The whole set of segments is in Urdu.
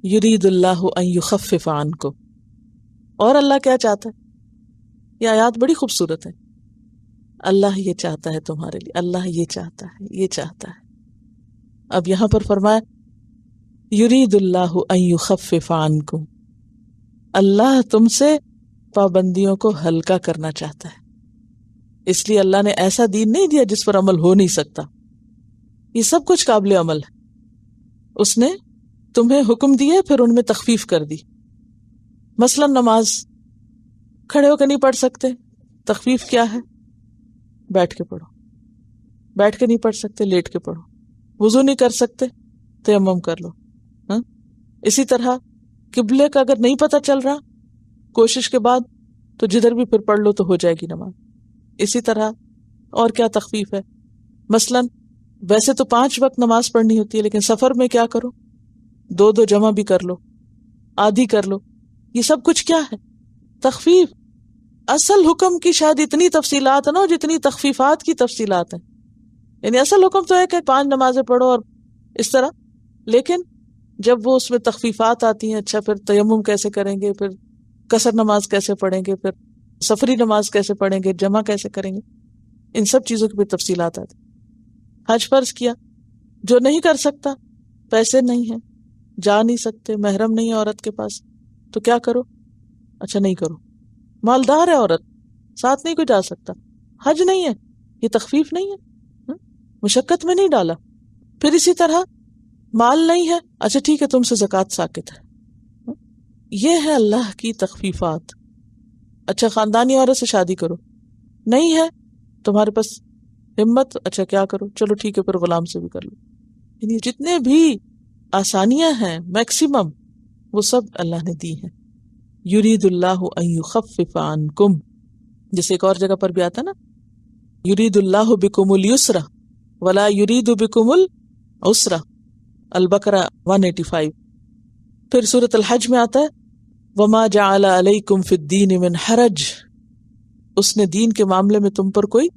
یرید اللہ ان یخفف عنکم، اور اللہ کیا چاہتا ہے؟ یہ آیات بڑی خوبصورت ہے. اللہ یہ چاہتا ہے تمہارے لیے، اللہ یہ چاہتا ہے، یہ چاہتا ہے. اب یہاں پر فرمایا یرید اللہ ان یخفف عنکم، اللہ تم سے پابندیوں کو ہلکا کرنا چاہتا ہے. اس لیے اللہ نے ایسا دین نہیں دیا جس پر عمل ہو نہیں سکتا. یہ سب کچھ قابل عمل ہے. اس نے تمہیں حکم دیے پھر ان میں تخفیف کر دی. مثلا نماز کھڑے ہو کے نہیں پڑھ سکتے، تخفیف کیا ہے؟ بیٹھ کے پڑھو. بیٹھ کے نہیں پڑھ سکتے، لیٹ کے پڑھو. وضو نہیں کر سکتے، تیمم کر لو. ہاں اسی طرح قبلے کا اگر نہیں پتہ چل رہا کوشش کے بعد تو جدھر بھی پھر پڑھ لو تو ہو جائے گی نماز. اسی طرح اور کیا تخفیف ہے؟ مثلا ویسے تو 5 وقت نماز پڑھنی ہوتی ہے، لیکن سفر میں کیا کرو؟ 2 جمع بھی کر لو، آدھی کر لو. یہ سب کچھ کیا ہے؟ تخفیف. اصل حکم کی شاید اتنی تفصیلات ہیں نا جتنی تخفیفات کی تفصیلات ہیں. یعنی اصل حکم تو ہے کہ 5 نمازیں پڑھو اور اس طرح، لیکن جب وہ اس میں تخفیفات آتی ہیں، اچھا پھر تیمم کیسے کریں گے، پھر قصر نماز کیسے پڑھیں گے، پھر سفری نماز کیسے پڑھیں گے، جمع کیسے کریں گے، ان سب چیزوں کی بھی تفصیلات آتی. حج فرض کیا، جو نہیں کر سکتا، پیسے نہیں ہیں، جا نہیں سکتے، محرم نہیں ہے عورت کے پاس، تو کیا کرو؟ اچھا نہیں کرو. مالدار ہے عورت، ساتھ نہیں کوئی جا سکتا، حج نہیں ہے، یہ تخفیف نہیں ہے، مشقت میں نہیں ڈالا. پھر اسی طرح مال نہیں ہے، اچھا ٹھیک ہے تم سے زکوٰۃ ساقط ہے. یہ ہے اللہ کی تخفیفات. اچھا خاندانی عورت سے شادی کرو، نہیں ہے تمہارے پاس ہمت، اچھا کیا کرو؟ چلو ٹھیک ہے پھر غلام سے بھی کر لو. یعنی جتنے بھی آسانیاں ہیں میکسیمم وہ سب اللہ نے دی ہیں. یرید اللہ ان یخفف عنکم، جیسے ایک اور جگہ پر بھی آتا نا یرید اللہ بکم الیسر ولا یرید بکم العسر، البقرہ 185. پھر سورۃ الحج میں آتا ہے وما جعل علیکم فی الدین من حرج، اس نے دین کے معاملے میں تم پر کوئی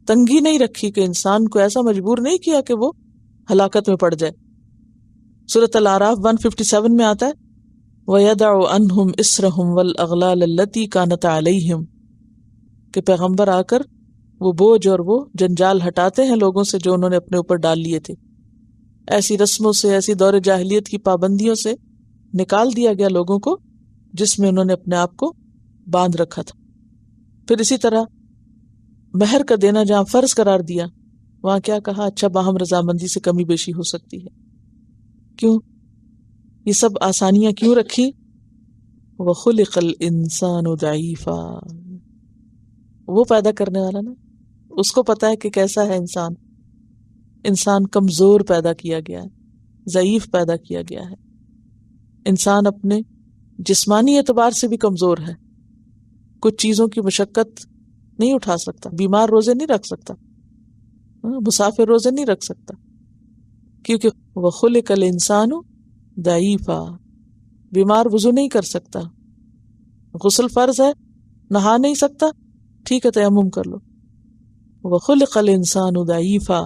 تنگی نہیں رکھی کہ انسان کو ایسا مجبور نہیں کیا کہ وہ ہلاکت میں پڑ جائے. سورۃ الاعراف 157 میں آتا ہے وَيَدَعُ عَنْهُمْ إِسْرَهُمْ وَالْأَغْلَالَ الَّتِي كَانَتْ عَلَيْهِمْ، کہ پیغمبر آ کر وہ بوجھ اور وہ جنجال ہٹاتے ہیں لوگوں سے جو انہوں نے اپنے اوپر ڈال لیے تھے. ایسی رسموں سے، ایسی دور جاہلیت کی پابندیوں سے نکال دیا گیا لوگوں کو جس میں انہوں نے اپنے آپ کو باندھ رکھا تھا. پھر اسی طرح مہر کا دینا جہاں فرض قرار دیا وہاں کیا کہا؟ اچھا باہم رضامندی سے کمی بیشی ہو سکتی ہے. کیوں یہ سب آسانیاں کیوں رکھی؟ وَخُلِقَ الْإِنسَانُ ضَعِيفًا، وہ پیدا کرنے والا نا اس کو پتا ہے کہ کیسا ہے انسان. انسان کمزور پیدا کیا گیا ہے، ضعیف پیدا کیا گیا ہے. انسان اپنے جسمانی اعتبار سے بھی کمزور ہے، کچھ چیزوں کی مشقت نہیں اٹھا سکتا، بیمار روزے نہیں رکھ سکتا، مسافر روزے نہیں رکھ سکتا، کیونکہ وَخُلِقَ الْإِنسَانُ ضعیفا. بیمار وضو نہیں کر سکتا، غسل فرض ہے نہا نہیں سکتا، ٹھیک ہے تیمم کر لو. وَخُلِقَ الْإِنسَانُ ضعیفا.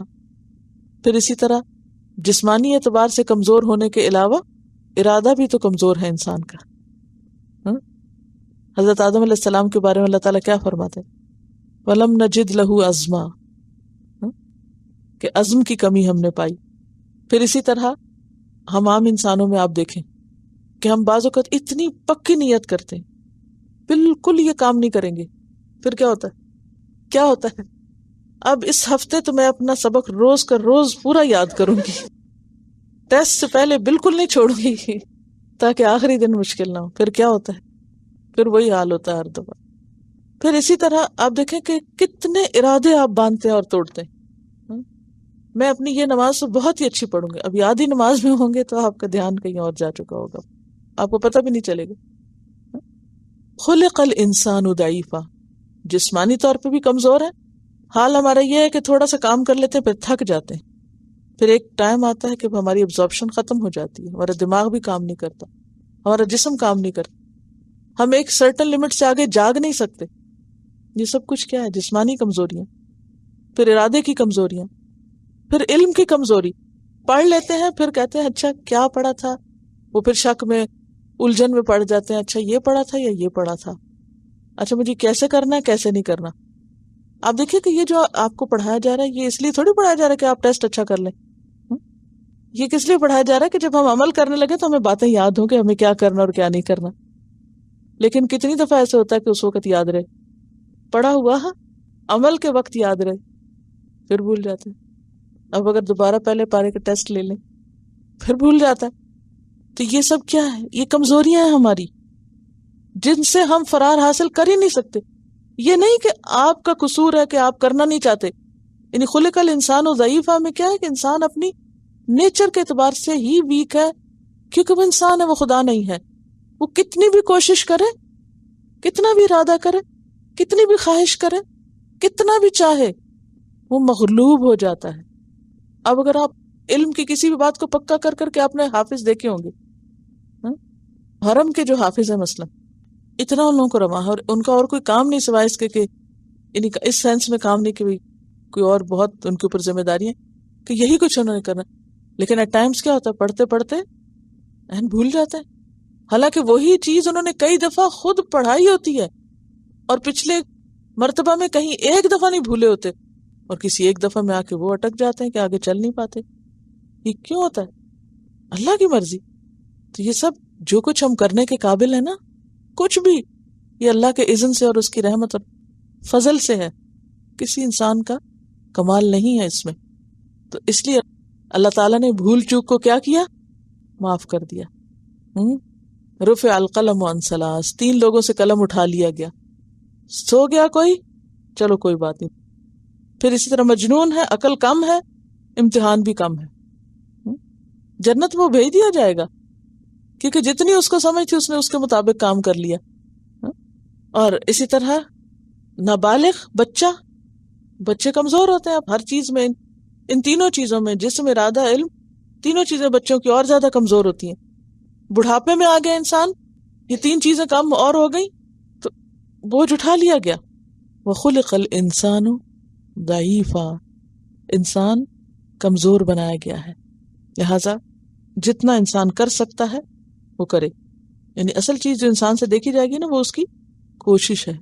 پھر اسی طرح جسمانی اعتبار سے کمزور ہونے کے علاوہ ارادہ بھی تو کمزور ہے انسان کا. حضرت آدم علیہ السلام کے بارے میں اللہ تعالیٰ کیا فرماتے وَلَمْ نَجِدْ لَهُ عَزْمًا، کہ عزم کی کمی ہم نے پائی. پھر اسی طرح ہم عام انسانوں میں آپ دیکھیں کہ ہم بعض اوقات اتنی پکی نیت کرتے ہیں بالکل یہ کام نہیں کریں گے، پھر کیا ہوتا ہے؟ کیا ہوتا ہے؟ اب اس ہفتے تو میں اپنا سبق روز کا روز پورا یاد کروں گی، ٹیسٹ سے پہلے بالکل نہیں چھوڑوں گی تاکہ آخری دن مشکل نہ ہو. پھر کیا ہوتا ہے؟ پھر وہی حال ہوتا ہے ہر دفعہ. پھر اسی طرح آپ دیکھیں کہ کتنے ارادے آپ باندھتے ہیں اور توڑتے ہیں. میں اپنی یہ نماز تو بہت ہی اچھی پڑھوں گی، اب آدھی نماز میں ہوں گے تو آپ کا دھیان کہیں اور جا چکا ہوگا، آپ کو پتہ بھی نہیں چلے گا. خلق الانسان ضعیفا، جسمانی طور پہ بھی کمزور ہے. حال ہمارا یہ ہے کہ تھوڑا سا کام کر لیتے ہیں پھر تھک جاتے ہیں، پھر ایک ٹائم آتا ہے کہ ہماری ابزارپشن ختم ہو جاتی ہے، ہمارا دماغ بھی کام نہیں کرتا، ہمارا جسم کام نہیں کرتا، ہم ایک سرٹن لمٹ سے آگے جاگ نہیں سکتے. یہ سب کچھ کیا ہے؟ جسمانی کمزوریاں. پھر ارادے کی کمزوریاں، پھر علم کی کمزوری. پڑھ لیتے ہیں پھر کہتے ہیں اچھا کیا پڑھا تھا، وہ پھر شک میں الجھن میں پڑ جاتے ہیں، اچھا یہ پڑھا تھا یا یہ پڑھا تھا، اچھا مجھے کیسے کرنا ہے کیسے نہیں کرنا. آپ دیکھیے کہ یہ جو آپ کو پڑھایا جا رہا ہے یہ اس لیے تھوڑی پڑھایا جا رہا ہے کہ آپ ٹیسٹ اچھا کر لیں. یہ کس لیے پڑھایا جا رہا ہے کہ جب ہم عمل کرنے لگے تو ہمیں باتیں یاد ہوں کہ ہمیں کیا کرنا اور کیا نہیں کرنا. لیکن کتنی دفعہ ایسے ہوتا ہے کہ اس وقت یاد رہے، پڑھا ہوا عمل کے وقت یاد رہے، پھر بھول جاتے ہیں. اب اگر دوبارہ پہلے پارے کا ٹیسٹ لے لیں پھر بھول جاتا ہے. تو یہ سب کیا ہے؟ یہ کمزوریاں ہیں ہماری جن سے ہم فرار حاصل کر ہی نہیں سکتے. یہ نہیں کہ آپ کا قصور ہے کہ آپ کرنا نہیں چاہتے. یعنی خلق الانسان و ضعیفہ میں کیا ہے کہ انسان اپنی نیچر کے اعتبار سے ہی ویک ہے، کیونکہ وہ انسان ہے، وہ خدا نہیں ہے. وہ کتنی بھی کوشش کرے، کتنا بھی ارادہ کرے، کتنی بھی خواہش کرے، کتنا بھی چاہے، وہ مغلوب ہو جاتا ہے. اب اگر آپ علم کی کسی بھی بات کو پکا کر کر کے آپ نے حافظ دیکھے ہوں گے، حرم کے جو حافظ ہیں مثلا، اتنا ان لوگوں کو روا ہے اور ان کا اور کوئی کام نہیں سوائے اس کے کہ یعنی اس سینس میں کام نہیں کہ کوئی اور بہت ان کے اوپر ذمہ داری ہے کہ یہی کچھ انہوں نے کرنا. لیکن ایٹ ٹائمز کیا ہوتا ہے، پڑھتے پڑھتے بھول جاتے ہیں، حالانکہ وہی چیز انہوں نے کئی دفعہ خود پڑھائی ہوتی ہے اور پچھلے مرتبہ میں کہیں ایک دفعہ نہیں بھولے ہوتے، اور کسی ایک دفعہ میں آ کے وہ اٹک جاتے ہیں کہ آگے چل نہیں پاتے. یہ کیوں ہوتا ہے؟ اللہ کی مرضی. تو یہ سب جو کچھ ہم کرنے کے قابل ہیں نا، کچھ بھی، یہ اللہ کے اذن سے اور اس کی رحمت اور فضل سے ہے. کسی انسان کا کمال نہیں ہے اس میں. تو اس لیے اللہ تعالیٰ نے بھول چوک کو کیا کیا؟ معاف کر دیا. رفع القلم عن ثلاث، 3 لوگوں سے قلم اٹھا لیا گیا. سو گیا کوئی، چلو کوئی بات نہیں. پھر اسی طرح مجنون ہے، عقل کم ہے، امتحان بھی کم ہے. جنت وہ بھیج دیا جائے گا کیونکہ جتنی اس کو سمجھ تھی اس نے اس کے مطابق کام کر لیا. اور اسی طرح نابالغ بچے کمزور ہوتے ہیں ہر چیز میں، ان تینوں چیزوں میں، جسم، ارادہ، علم، تینوں چیزیں بچوں کی اور زیادہ کمزور ہوتی ہیں. بڑھاپے میں آ گیا انسان، یہ 3 چیزیں کم اور ہو گئی تو بوجھ اٹھا لیا گیا. وَخُلِقَ الْإِنسَانُ ضَعِيفًا، انسان کمزور بنایا گیا ہے. لہذا جتنا انسان کر سکتا ہے وہ کرے. یعنی اصل چیز جو انسان سے دیکھی جائے گی نا، وہ اس کی کوشش ہے.